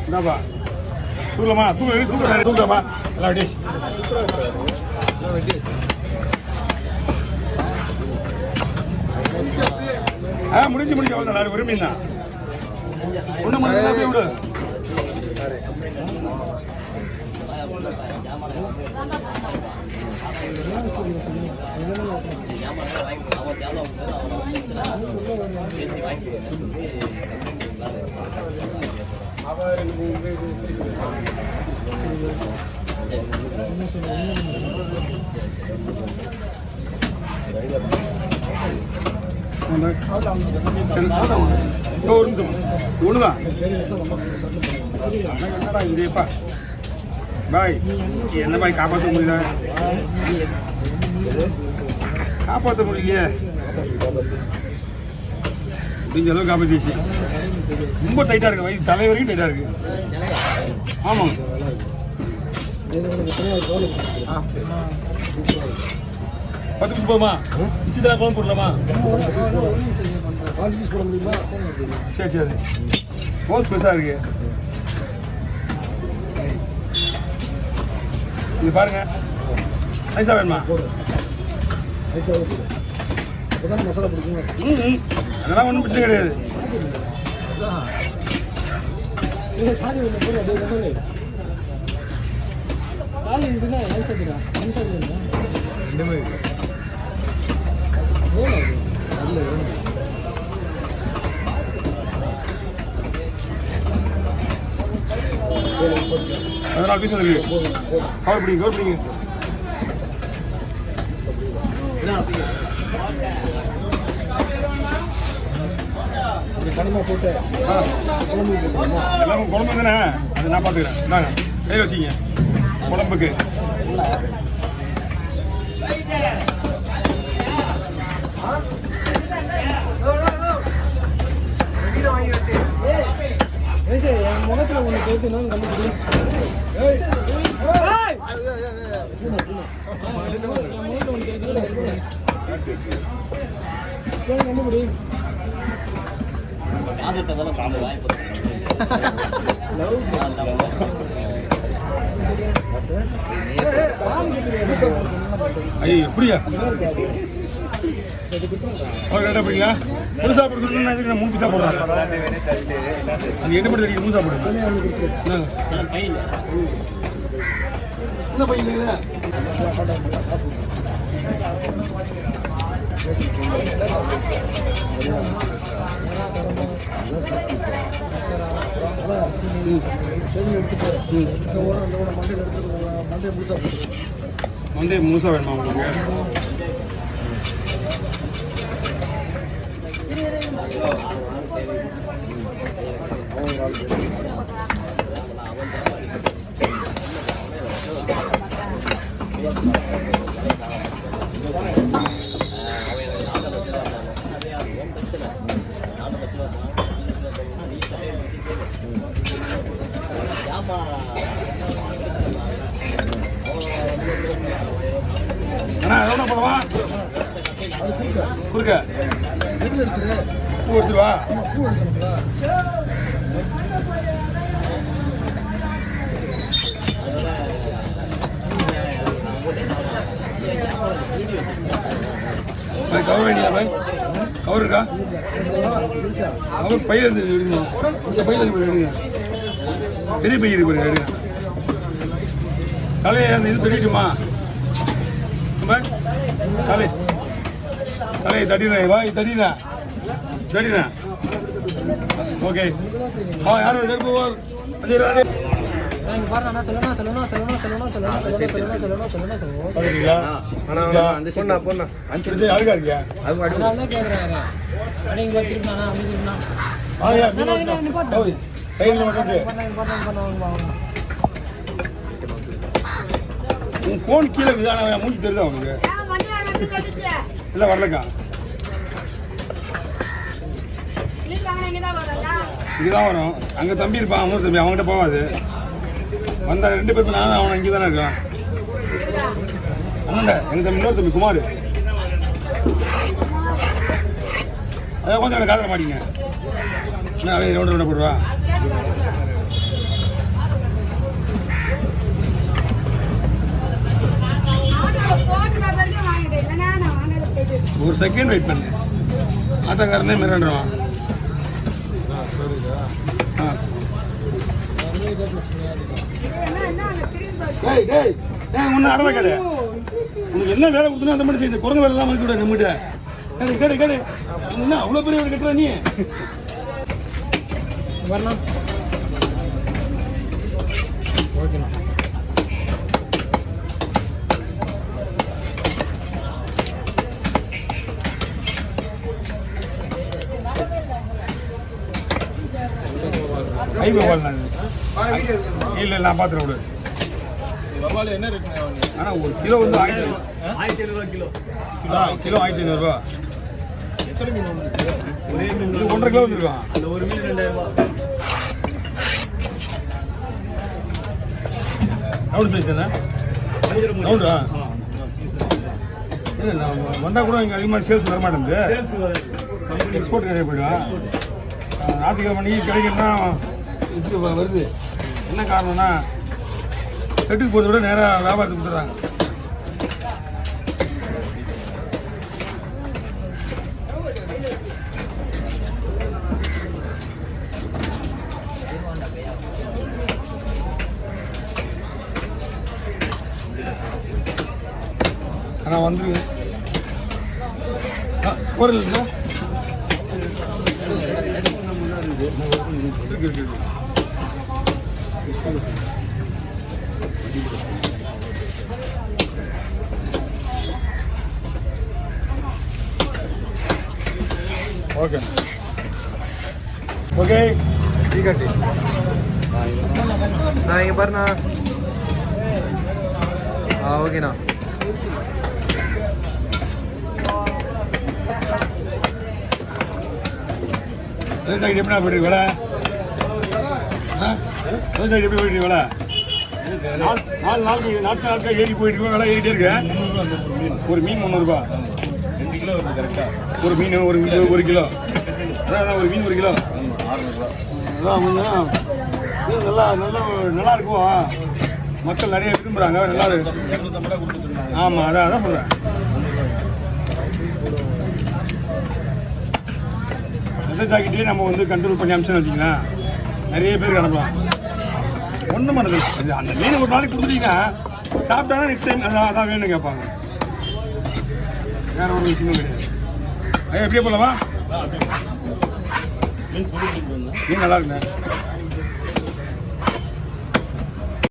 இந்தாப்பா தூக்கலாமா தூக்கலாமா எல்லாம் வெட்டி முடிஞ்சு அவ்வளோ நான் ஒரு மீன் தான் ஒன்று மட்டும் போய் விடு ஒரு நிமிஷம் ஒண்ணுதான் என்னடா இதேப்பா பாய் என்ன பாய் காப்பாற்ற முடியல காப்பாற்ற முடியலையே முடிஞ்ச அளவுக்கு காப்பாற்றிச்சு ரொம்ப டைட்டாக இருக்கு வயிறு தலை வரைக்கும் டைட்டாக இருக்கு ஆமாம் 10 பீஸ் போதுமா இச்சிதான் குழம்பு போடலாமா சரி ஹோல்ஸ் பெருசாக இருக்கு இது பாருங்க ஐசா வேணுமா மசாலா பிடிக்கும் அதெல்லாம் ஒன்றும் பிரச்சனை கிடையாது அதனால் பீஸ் வந்துருக்கு கவர் பிடிங்க போட்டு எல்லாமே குழம்பு தானே அது நான் பார்த்துக்கிறேன் இந்தாங்க கை வச்சிங்க குழம்புக்கு என் முகத்தில் ஒன்று கேட்கணும் கண்டுபிடி கண்டுபிடி ஐயோ எப்படியா அப்படிங்களா முழு சாப்பிட சொல்லணும்னா இதுக்கு நான் 3 பீஸா போடுறேன் அது என்ன பண்ணி 3 சாப்பிடுறேன் என்ன பையன் மண்டே முழுசா வேணுமா உங்களுக்கு அண்ணா போடவா குறுக்க பூ எடுத்துருவா கவர் வேண்டியா பாய் கவர் இருக்கா கவர் பையில இருந்து எடுக்கணும் இந்த பையில எடுங்க பெரிய பைய இருக்கு பாருங்க எடுங்க தலையை அந்த இது தட்டிட்டுமா தலையை தட்டிடுறேன் வா தட்டிடுறேன் ஓகே யாரும் நெருப்பு போன் கீழே மூஞ்சி தெரியுதா உனக்கு இல்ல வரலக்கா இங்கதான் வரும் அங்க தம்பி இருப்பான் அவனு தம்பி அவன்கிட்ட போவாது வந்தா 2 பேர் நானும் அவன் இங்கே தானே இருக்கான் ஆமாண்டா எங்க தம்பி இன்னொரு தம்பி குமார் அதை கொஞ்சம் எனக்கு காதல மாட்டீங்க அப்படியே ரவுண்ட் போடுவா. ஒரு செகண்ட் வெயிட் பண்ணு. ஆட்டோக்காரனே மிரண்டுருவான். ஒன்றும் அடவை கடை உனக்கு என்ன வேலை கொடுத்தனோ அந்த மாதிரி செய்யுது. குரங்கு வேலை எல்லாம் பண்ணி விட நம்மகிட்ட. கேடு கேடு கேடு என்ன அவ்வளோ பெரிய ஒரு கட்டுற நீ வரலாம். ஓகேண்ணா. இல்லை நான் பார்த்துட்டு விடு. என்ன இருக்கு ஆனால் ஒரு கிலோ வந்து 1500 கிலோ. கிலோ 1500 எத்தனை மீன் வந்துச்சு? ஒரே மீன் 1.5 கிலோ வந்துருக்கான். அந்த ஒரு மீன் 2000 ரவுண்ட் சைஸ் தானே? ரவுண்டா? இல்லை நான் வந்தால் கூட இங்கே அதிகமாக சேல்ஸ் வர மாட்டேங்குது. எக்ஸ்போர்ட் நிறைய போய்டும். ஞாயிற்றுக்கிழமை மணிக்கு கிடைக்குன்னா இது வருது. என்ன காரணம்னா செட்டுக்கு போகிறத விட நேராக வியாபாரத்துக்கு கொடுத்துட்றாங்க. ஆனால் வந்துருங்க ஒரு இருக்கு ஓகே ஓகே ठीक है நான் இங்கே பாருண்ணா. ஓகேண்ணா. எப்படி போயிட்டு வேலை? எப்படி போயிட்டு வேலை? 4 நாட்கள் ஏறி போயிட்டு இருக்கோம். வேலை ஏறிட்டே இருக்கு. ஒரு மீன் 300 ரூபா. 2 கிலோ வருது கரெக்டாக. ஒரு மீன் ஒரு கிலோ. அதான் ஒரு மீன் 1 கிலோ 600 ரூபா. அதான் கொஞ்சம் மீன் நல்லா இருக்கும். மக்கள் நிறைய விரும்புகிறாங்க. நல்லா இருக்கு. ஆமாம் அதான் பண்ணுறேன். ஜாக்கெட்டே நம்ம வந்து கண்ட்ரோல் பண்ணி அமிச்சோன்னு வச்சிங்களேன், நிறைய பேருக்கு அனுப்பலாம். ஒன்றும் பண்ணது அந்த மீன் ஒரு நாளைக்கு கொடுத்துட்டீங்கன்னா சாப்பிட்டாங்கன்னா நெக்ஸ்ட் டைம் அதான் வேணும்னு கேட்பாங்க. வேற ஒரு விஷயமும் கிடையாது. ஐயா எப்படியே போகலாமா? மீன் நல்லா இருக்குண்ணே.